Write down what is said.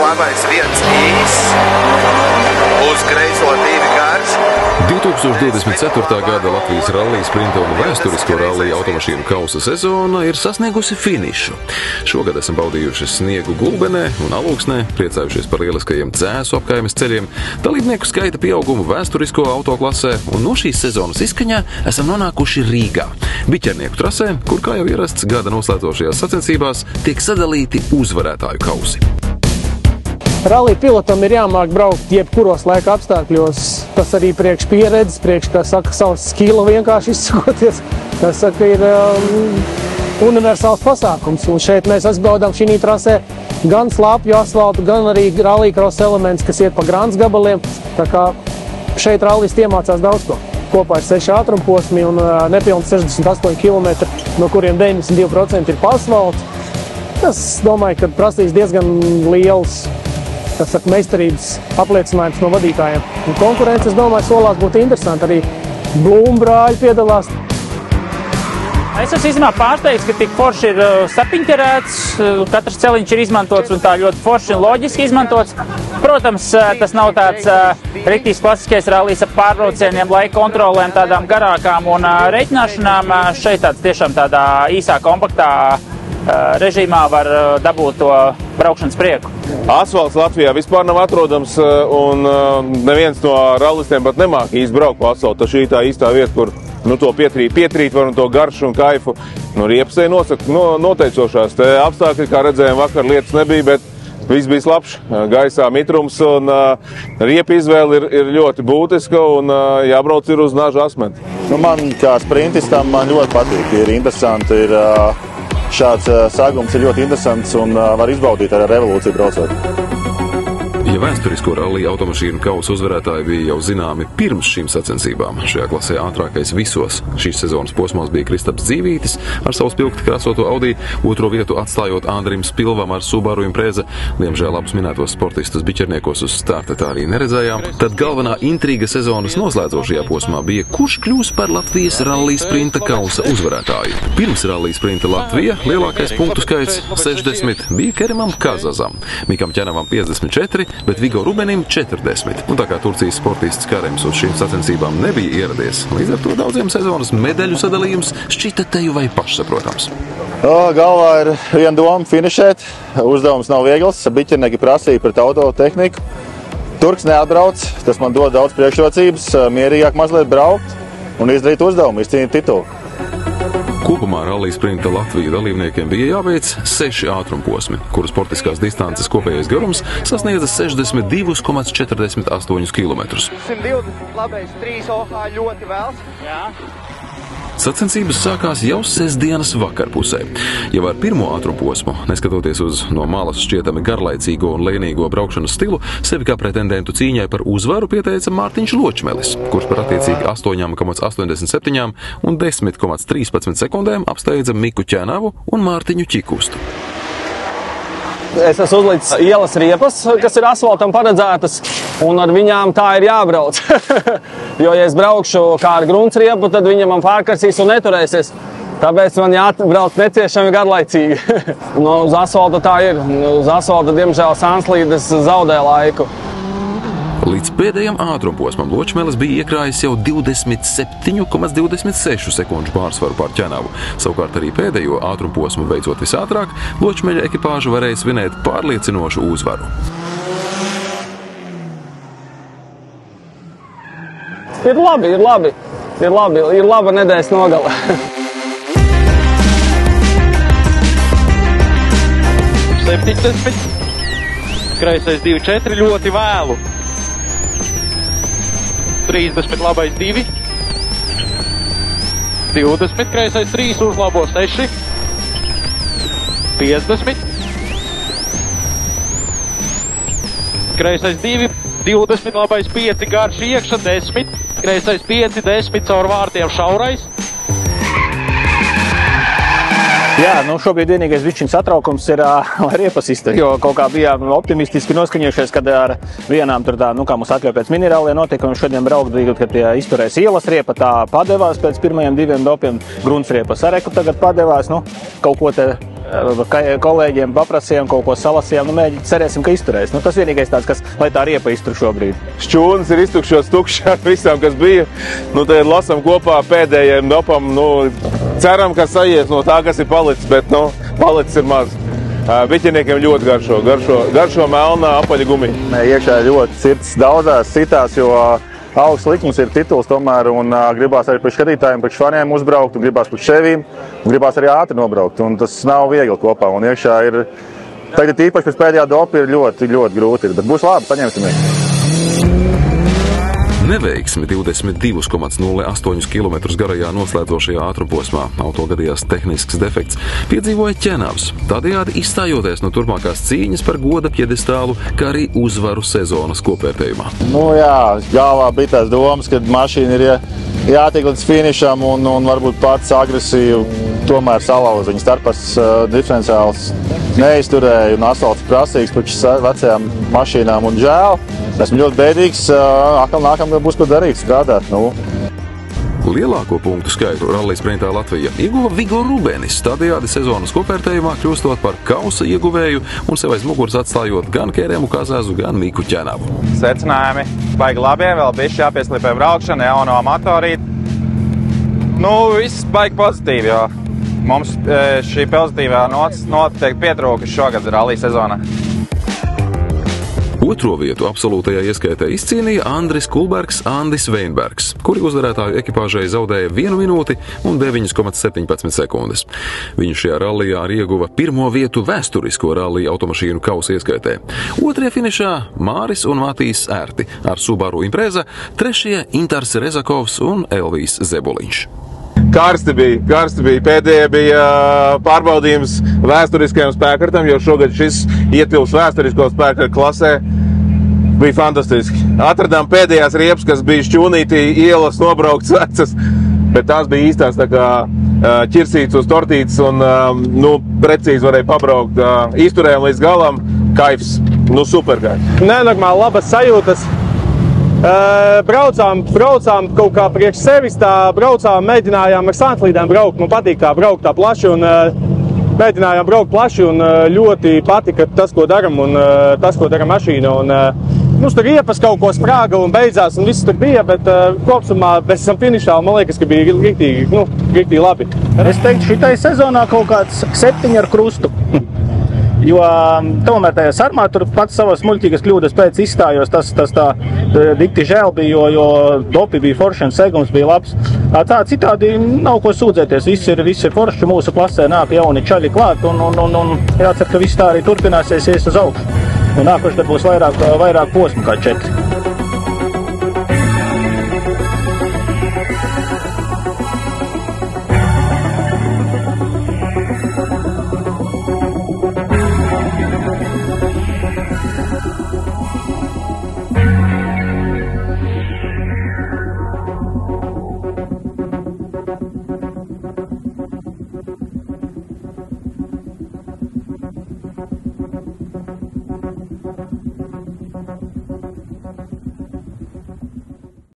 labais 1 īs, uz kreiso 2 garš. 2024. gada Latvijas rallija sprinta un vēsturisko rallija automašīnu kausa sezona ir sasniegusi finišu. Šogad esam baudījuši sniegu Gulbenē un Alūksnē, priecājušies par lieliskajiem Dzēsu apkaimes ceļiem, dalībnieku skaita pieaugumu vēsturisko autoklasē un no šīs sezonas izskaņā esam nonākuši Rīgā. Biķernieku trasē, kur kā jau ierasts gada noslēdzošajās sacensībās, tiek sadalīti uzvarētāju kausi. Rallija pilotam ir jāmāk braukt jebkuros laika apstākļos. Tas arī priekš pieredzes, priekš, kā saka, savas skila vienkārši izsakoties. Tas saka, ir universāls pasākums. Un šeit mēs izbaudām šī trasē gan slāpju asfaltu, gan arī rallija cross elements, kas iet pa grāns gabaliem. Tā kā šeit rallijas iemācās daudz ko. Kopā ir 6 ātrumposmi un nepilni 68 km, no kuriem 92% ir pa asfaltu. Tas, domāju, ka prasīs diezgan liels meistarības apliecinājums no vadītājiem. Un konkurence, es domāju, solās būtu interesanti. Arī Blūma brāļi piedalās. Es esmu īstenībā pārsteigts, ka tik forši ir sapiņķerēts, katrs celiņš ir izmantots un tā ļoti forši un loģiski izmantots. Protams, tas nav tāds riktīgs klasiskais rallijs ar pārbraucieniem, laika kontrolēm, tādām garākām un reiķināšanām. Šeit tāds tiešām tādā īsā, kompaktā režīmā var dabūt to braukšanas prieku. Asfalts Latvijā vispār nav atrodams un neviens no rallistiem pat nemāk īsti braukt pa asfaltu. Šī tā īstā vieta, kur to pietrīt var un to garšu un kaifu. Riepsē nosaka noteicošās te apstākļi, kā redzējām vakar, lietas nebija, bet viss bija slapš, gaisā mitrums un riepa izvēle ir ļoti būtiska un jābrauc ir uz naža asmeni. Man kā sprintistam man ļoti patīk, ir interesanti, šāds sākums ir ļoti interesants un var izbaudīt ar revolūciju braucot. Ja vēsturisko rallija automašīnu kausa uzvarētāji bija jau zināmi pirms šīm sacensībām, šajā klasē ātrākais visos šīs sezonas posmos bija Kristaps Dzīvītis ar savu spilgti krāsoto Audi, otro vietu atstājot Andrim Spilvam ar Subaru Impreza. Diemžēl abus minētos sportistus biķerniekos uz starta tā arī neredzējām. Tad galvenā intriga sezonas noslēdzošajā posmā bija, kurš kļūs par Latvijas rallija sprinta kausa uzvarētāju. Pirms rallija sprinta Latvija lielākais punktu skaits 60 bija Kerimam Kazazam, Mikam Ķenavam 54, bet Vigo Rubenim 40. Un tā kā Turcijas sportists Karems uz šīm sacensībām nebija ieradies, līdz ar to daudziem sezonas medaļu sadalījums šķita teju vai pašsaprotams. Galvā ir viena doma finišēt. Uzdevums nav viegls, biķernieki prasīja pret autotehniku. Turks neatbrauc, tas man dod daudz priekšrocības, mierīgāk mazliet braukt un izdarīt uzdevumu, izcīnīt titulu. Kopumā rallija sprinta Latviju dalībniekiem bija jāveic 6 ātrumposmi, kuru sportiskās distances kopējais garums sasniedza 62,48 km. 120, labais 3 OH ļoti vēls. Jā. Sacensības sākās jau sestdienas vakarpusē. Jau ar pirmo ātrumposmu, neskatoties uz no malas šķietami garlaicīgo un lēnīgo braukšanas stilu, sevi kā pretendentu cīņai par uzvaru pieteica Mārtiņš Ločmelis, kurš par attiecīgi 8,87 un 10,13 sekundēm apsteidza Miku Ķenavu un Mārtiņu Čikustu. Es esmu uzlicis ielas riepas, kas ir asfaltam paredzētas, un ar viņām tā ir jābrauc. Jo, ja es braukšu kā ar gruntsriepu, tad viņa man pārkarsīs un neturēsies. Tāpēc man jābrauc neciešami garlaicīgi. Uz asfalta tā ir. Uz asfalta, diemžēl, sānslīdes zaudē laiku. Līdz pēdējam ātrumposmam Ločmelis bija iekrājis jau 27,26 sekundžu pārsvaru pār Ķenavu. Savukārt arī pēdējo ātrumposmu veicot visātrāk, Ločmeļa ekipāža varēja svinēt pārliecinošu uzvaru. Ir laba nedēļas nogale. Kreisais 2,4 ļoti vēlu. 30, labais 2. 20, kreisais 3, uzlabo 6. 50. Kreisais 2, 20, labais 5, garš iekša, 10. Kreisais 5, 10, caur vārtiem šaurais. Jā, šobrīd vienīgais višķiņ satraukums ir riepasista, jo kaut kā bijām optimistiski noskaņojušies, kad ar vienām tur tā, kā mums atļauj pēc minirālie notikumi šodien braukt, kad izturēs ielas riepa, tā padevās pēc pirmajiem 2 dopiem, gruntsriepas areku tagad padevās, kaut ko te kolēģiem paprasījām, kaut ko salasījām, cerēsim, ka izturēs. Tas vienīgais tāds, lai tā riepa iztur šobrīd. Šķūnas ir iztukšots tukšs ar visām, kas bija. Tad lasam kopā pēdējiem dopam. Ceram, ka sajies no tā, kas ir palicis, bet palicis ir maz. Biķeniekiem ļoti garšo melnā apaļa gumija. Iekšā ļoti sirds daudzās citās, jo augsts likums ir tituls tomēr, un gribās arī priekš skatītājiem, priekš faniem uzbraukt, un gribās priekš sevīm, un gribās arī ātri nobraukt, un tas nav viegli kopā, un iekšā ir, tagad īpaši pēc pēdējā dopa ir ļoti, ļoti grūti, bet būs labi, paņemsimies. Neveiksmi 22,08 km garajā noslēdzošajā ātrumposmā. Auto gadījās tehnisks defekts. Piedzīvoja ķenavs, tādējādi izstājoties no turpmākās cīņas par goda pjedestālu, kā arī uzvaru sezonas kopvērtējumā. Galvā bija tās domas, ka mašīna ir jātiek līdz finišam un varbūt pats agresīvi tomēr salauza. Viņa starpas diferenciāls neizturēja un asfalts prasīgs priekš vecajām mašīnām un žēl. Esmu ļoti bēdīgs, nākamgad būs ko darīt, strādāt. Lielāko punktu skaitu rallija sprintā Latvija ieguva Vigo Rubenis, tādējādi sezonas kopvērtējumā kļūstot par kausa ieguvēju un sev aiz muguras atstājot gan Kēremu Kazāzu, gan Miku Ķenavu. Secinājumi baigi labi, vēl bišķi jāpieslīpē braukšana, jauno motorīt. Viss baigi pozitīvi, jo mums šī pozitīvā noteikti pietrūka šogad rallija sezonā. Otro vietu absolūtajā ieskaitē izcīnīja Andris Kulbergs, Andis Veinbergs, kuri uzvarētāju ekipāžai zaudēja 1 minūti un 9,17 sekundes. Viņu šajā rallijā arī ieguva pirmo vietu vēsturisko rallija automašīnu kausa ieskaitē. Otrie finišā Māris un Matīs Ērti ar Subaru Impreza, trešie Intars Rezakovs un Elvijs Zebuliņš. Karsti bija. Pēdējie bija pārbaudījums vēsturiskajam spēkartam, jo šogad šis ietilps vēsturisko spēkaru klasē. Bija fantastiski. Atradām pēdējās riepas, kas bija šķūnītī ielas nobraukts vecas, bet tās bija īstās tā kā ķirsītas uz tortītes un precīzi varēja pabraukt. Izturējām līdz galam, kaifs, superkaifs. Nenormāli labas sajūtas. Braucām kaut kā priekš sevis, mēģinājām ar santlīdēm braukt. Man patīk tā braukt tā plaši un mēģinājām braukt plaši un ļoti patika tas, ko daram un tas, ko dara mašīna. Tur riepas kaut ko sprāga un beidzās un viss tur bija, bet kopsumā mēs esam finišā un man liekas, ka bija riktīgi labi. Es teiktu, šitai sezonā kaut kāds 7 ar krustu. Jo tomēr tajā sarmā tur pats savas muļķīgas kļūdas pēc izstājos, tas tā dikti žēl bija, jo dopi bija forši un segums bija labs. Tā citādi nav ko sūdzēties, viss ir forši, mūsu klasē nāk jauni čaļi klāt un jācer, ka viss tā arī turpināsies ies uz augšu. Un nākoši tad būs vairāk posmu kā 4.